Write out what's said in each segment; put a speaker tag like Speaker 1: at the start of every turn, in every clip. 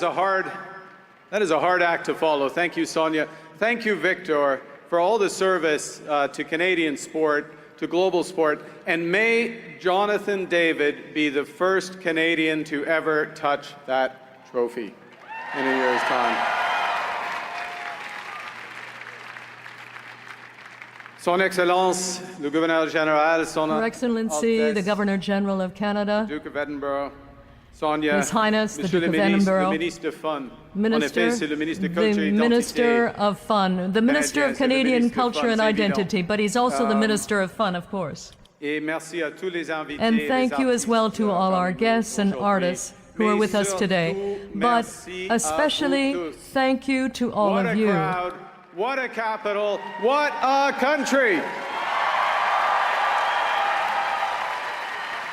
Speaker 1: That is a hard act to follow. Thank you, Sonia. Thank you, Victor, for all the service to Canadian sport, to global sport. And may Jonathan David be the first Canadian to ever touch that trophy in a year's time. Son Excellence, le Gouverneur Général,
Speaker 2: Her Excellency, the Governor General of Canada,
Speaker 1: Duke of Edinburgh, Sonia,
Speaker 2: His Highness, the
Speaker 1: Monsieur
Speaker 2: Duke of
Speaker 1: le
Speaker 2: Edinburgh,
Speaker 1: Ministre de Fun.
Speaker 2: Minister, the Minister of Fun, the Minister of Canadian Culture and Identity, but he's also the Minister of Fun, of course. And thank you as well to all our guests and artists who are with us today. But especially thank you to all of you.
Speaker 1: What a capital, what a country!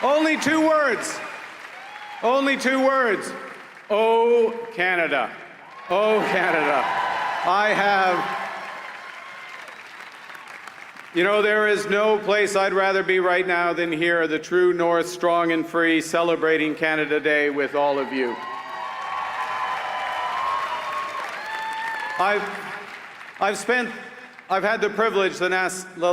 Speaker 1: Only two words. Only two words. Oh, Canada. Oh, Canada. You know, there is no place I'd rather be right now than here, the true North, strong and free, celebrating Canada Day with all of you. I've had the privilege the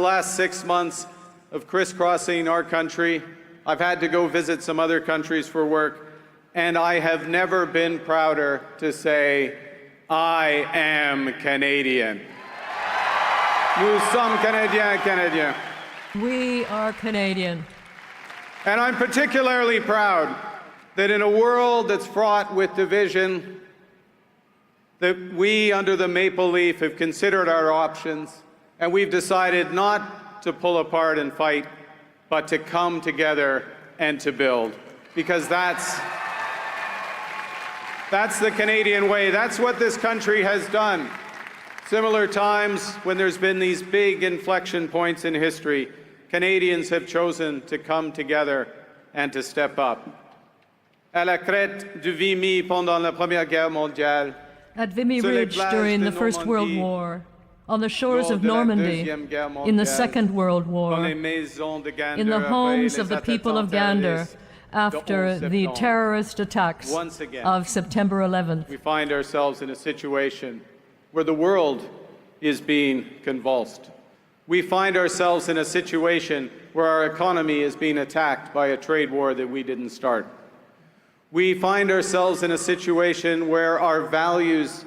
Speaker 1: last 6 months of crisscrossing our country. I've had to go visit some other countries for work, and I have never been prouder to say, I am Canadian. Nous sommes Canadiens.
Speaker 2: We are Canadian.
Speaker 1: And I'm particularly proud that in a world that's fraught with division, that we, under the maple leaf, have considered our options, and we've decided not to pull apart and fight, but to come together and to build. Because that's the Canadian way. That's what this country has done. Similar times when there's been these big inflection points in history, Canadians have chosen to come together and to step up. À la crête du Vimy pendant la Première Guerre mondiale,
Speaker 2: at Vimy Ridge during the First World War, on the shores of Normandy in the Second World War, in the homes of the people of Gander after the terrorist attacks of September 11th.
Speaker 1: We find ourselves in a situation where the world is being convulsed. We find ourselves in a situation where our economy is being attacked by a trade war that we didn't start. We find ourselves in a situation where our values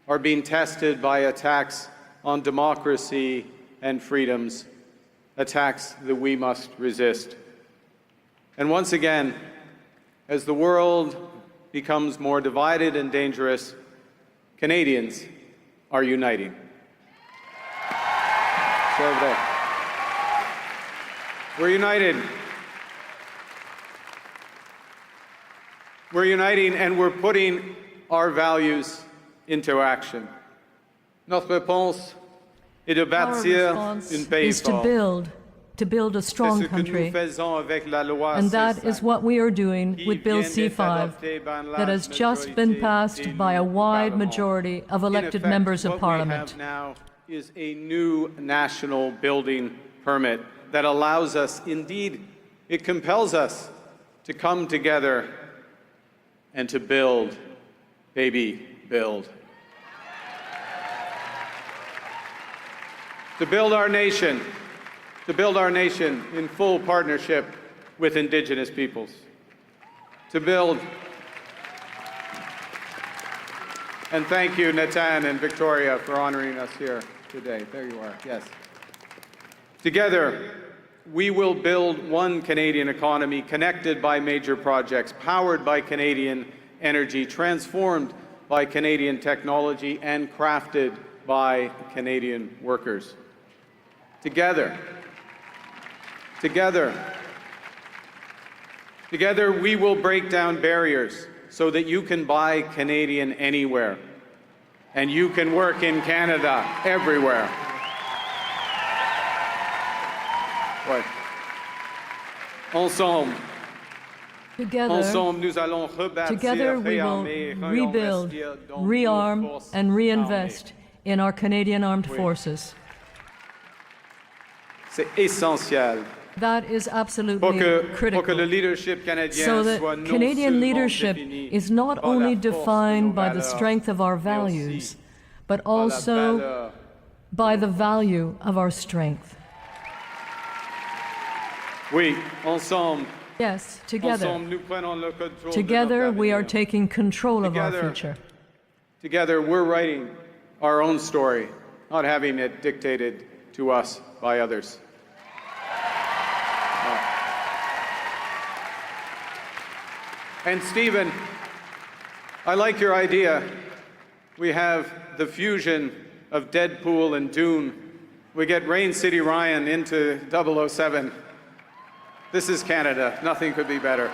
Speaker 1: are being tested by attacks on democracy and freedoms, attacks that we must resist. And once again, as the world becomes more divided and dangerous, Canadians are uniting. We're united. We're uniting and we're putting our values into action. Notre réponse est de bâtir un pays fort.
Speaker 2: To build a strong country. And that is what we are doing with Bill C-5 that has just been passed by a wide majority of elected members of Parliament.
Speaker 1: What we have now is a new national building permit that allows us, indeed, it compels us to come together and to build, baby, build. To build our nation in full partnership with Indigenous peoples. To build, and thank you, Nathan and Victoria, for honoring us here today. There you are, yes. Together, we will build one Canadian economy connected by major projects, powered by Canadian energy, transformed by Canadian technology, and crafted by Canadian workers. Together, we will break down barriers so that you can buy Canadian anywhere, and you can work in Canada everywhere. Ouais. Ensemble, nous allons rebâtir,
Speaker 2: together we will rebuild, rearm, and reinvest in our Canadian Armed Forces.
Speaker 1: C'est essentiel
Speaker 2: That is absolutely
Speaker 1: pour que le
Speaker 2: critical.
Speaker 1: leadership canadien
Speaker 2: So the
Speaker 1: soit non
Speaker 2: Canadian
Speaker 1: seulement
Speaker 2: leadership
Speaker 1: défini
Speaker 2: is not
Speaker 1: par la
Speaker 2: only
Speaker 1: force de
Speaker 2: defined
Speaker 1: nos
Speaker 2: by the
Speaker 1: valeurs,
Speaker 2: strength of our
Speaker 1: mais
Speaker 2: values,
Speaker 1: aussi
Speaker 2: but
Speaker 1: par la
Speaker 2: also
Speaker 1: valeur.
Speaker 2: by the value of our strength.
Speaker 1: Oui, ensemble,
Speaker 2: Yes, together.
Speaker 1: ensemble, nous prenons le contrôle de
Speaker 2: Together,
Speaker 1: notre
Speaker 2: we are
Speaker 1: avenir.
Speaker 2: taking control of our
Speaker 1: Together.
Speaker 2: future.
Speaker 1: Together, we're writing our own story, not having it dictated to us by others. And Stephen, I like your idea. We have the fusion of Deadpool and Dune. We get Rain City Ryan into 007. This is Canada. Nothing could be better.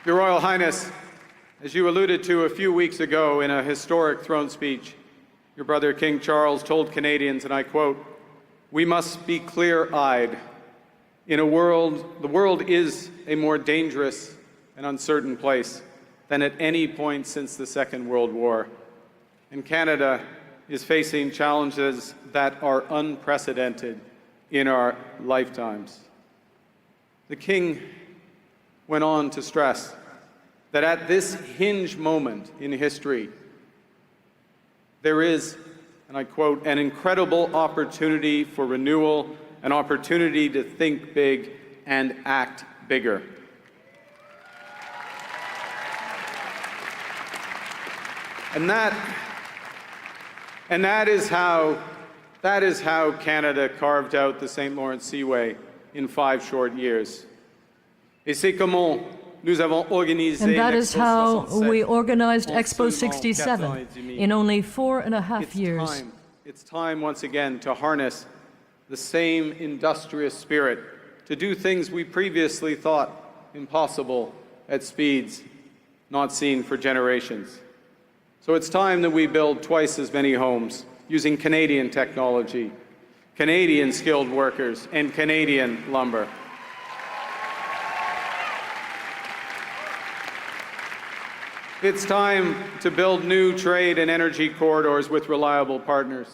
Speaker 1: Your Royal Highness, as you alluded to a few weeks ago in a historic throne speech, your brother King Charles told Canadians, and I quote, "We must be clear-eyed. In a world, the world is a more dangerous and uncertain place than at any point since the Second World War. And Canada is facing challenges that are unprecedented in our lifetimes." The King went on to stress that at this hinge moment in history, there is, and I quote, "an incredible opportunity for renewal, an opportunity to think big and act bigger." And that is how Canada carved out the St. Lawrence Seaway in 5 short years. Et c'est comment nous avons organisé
Speaker 2: And that is
Speaker 1: l'Expo
Speaker 2: how
Speaker 1: 67
Speaker 2: we organized
Speaker 1: en
Speaker 2: Expo
Speaker 1: seulement 4 ans et
Speaker 2: 67
Speaker 1: demi.
Speaker 2: in only 4.5 years.
Speaker 1: It's time once again to harness the same industrious spirit to do things we previously thought impossible at speeds not seen for generations. So it's time that we build twice as many homes using Canadian technology, Canadian skilled workers, and Canadian lumber. It's time to build new trade and energy corridors with reliable partners.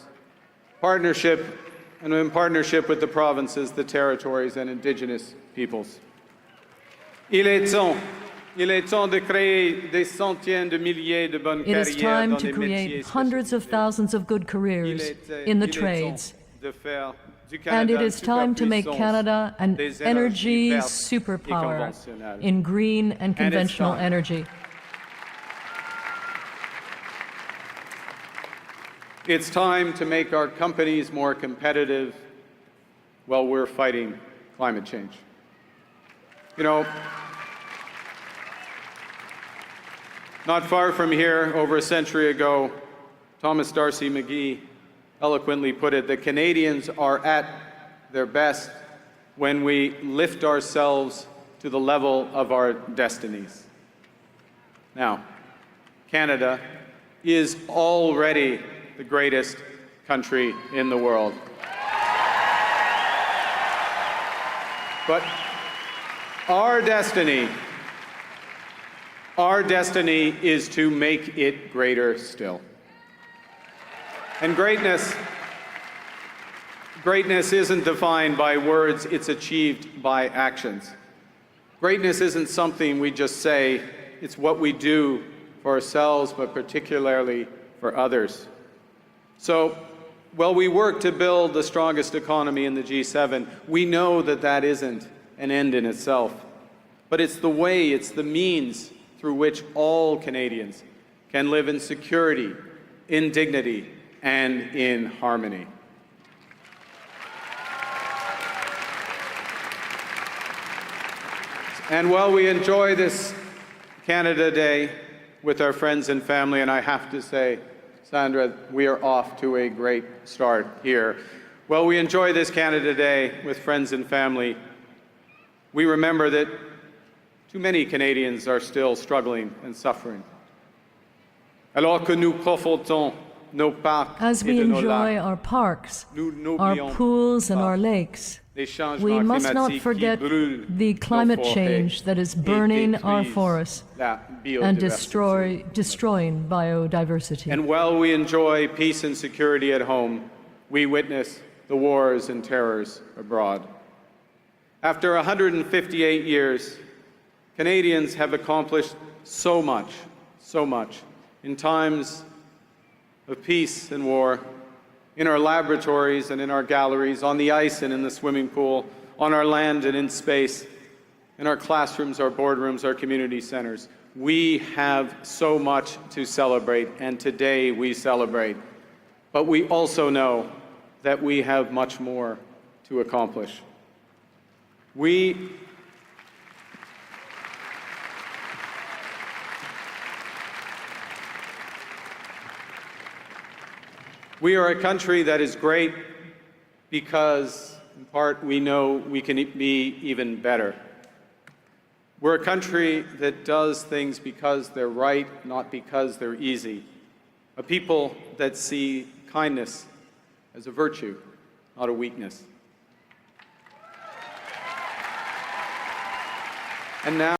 Speaker 1: In partnership with the provinces, the territories, and Indigenous peoples. Il est temps de créer des centaines de milliers de bonnes
Speaker 2: It is
Speaker 1: carrières
Speaker 2: time
Speaker 1: dans
Speaker 2: to
Speaker 1: les
Speaker 2: create
Speaker 1: métiers
Speaker 2: hundreds of
Speaker 1: spécialisés.
Speaker 2: thousands of good careers in the
Speaker 1: Il est
Speaker 2: trades.
Speaker 1: temps de faire du
Speaker 2: And it
Speaker 1: Canada
Speaker 2: is time to make
Speaker 1: superpuissance
Speaker 2: Canada an
Speaker 1: des
Speaker 2: energy
Speaker 1: énergies vertes et
Speaker 2: superpower
Speaker 1: conventionnelles.
Speaker 2: in green and conventional
Speaker 1: time.
Speaker 2: energy.
Speaker 1: It's time to make our companies more competitive while we're fighting climate change. You know, not far from here, over a century ago, Thomas D'Arcy McGee eloquently put it that Canadians are at their best when we lift ourselves to the level of our destinies. Now, Canada is already the greatest country in the world. But our destiny is to make it greater still. And greatness isn't defined by words, it's achieved by actions. Greatness isn't something we just say, it's what we do for ourselves, but particularly for others. So, while we work to build the strongest economy in the G7, we know that that isn't an end in itself. But it's the way, it's the means through which all Canadians can live in security, in dignity, and in harmony. And while we enjoy this Canada Day with our friends and family, and I have to say, Sandra, we are off to a great start here. While we enjoy this Canada Day with friends and family, we remember that too many Canadians are still struggling and suffering. Alors que nous profitons nos parcs
Speaker 2: As
Speaker 1: et
Speaker 2: we
Speaker 1: de nos
Speaker 2: enjoy
Speaker 1: lacs,
Speaker 2: our parks,
Speaker 1: nous
Speaker 2: our
Speaker 1: n'oublions
Speaker 2: pools and
Speaker 1: pas
Speaker 2: our lakes,
Speaker 1: les changements
Speaker 2: we must not
Speaker 1: climatiques
Speaker 2: forget
Speaker 1: qui brûlent
Speaker 2: the
Speaker 1: nos
Speaker 2: climate
Speaker 1: forêts
Speaker 2: change that is
Speaker 1: et
Speaker 2: burning our
Speaker 1: détruisent
Speaker 2: forests
Speaker 1: la
Speaker 2: and
Speaker 1: biodiversité.
Speaker 2: destroying biodiversity.
Speaker 1: And while we enjoy peace and security at home, we witness the wars and terrors abroad. After 158 years, Canadians have accomplished so much in times of peace and war, in our laboratories and in our galleries, on the ice and in the swimming pool, on our land and in space, in our classrooms, our boardrooms, our community centers. We have so much to celebrate, and today we celebrate. But we also know that we have much more to accomplish. We are a country that is great because, in part, we know we can be even better. We're a country that does things because they're right, not because they're easy. A people that see kindness as a virtue, not a weakness. And now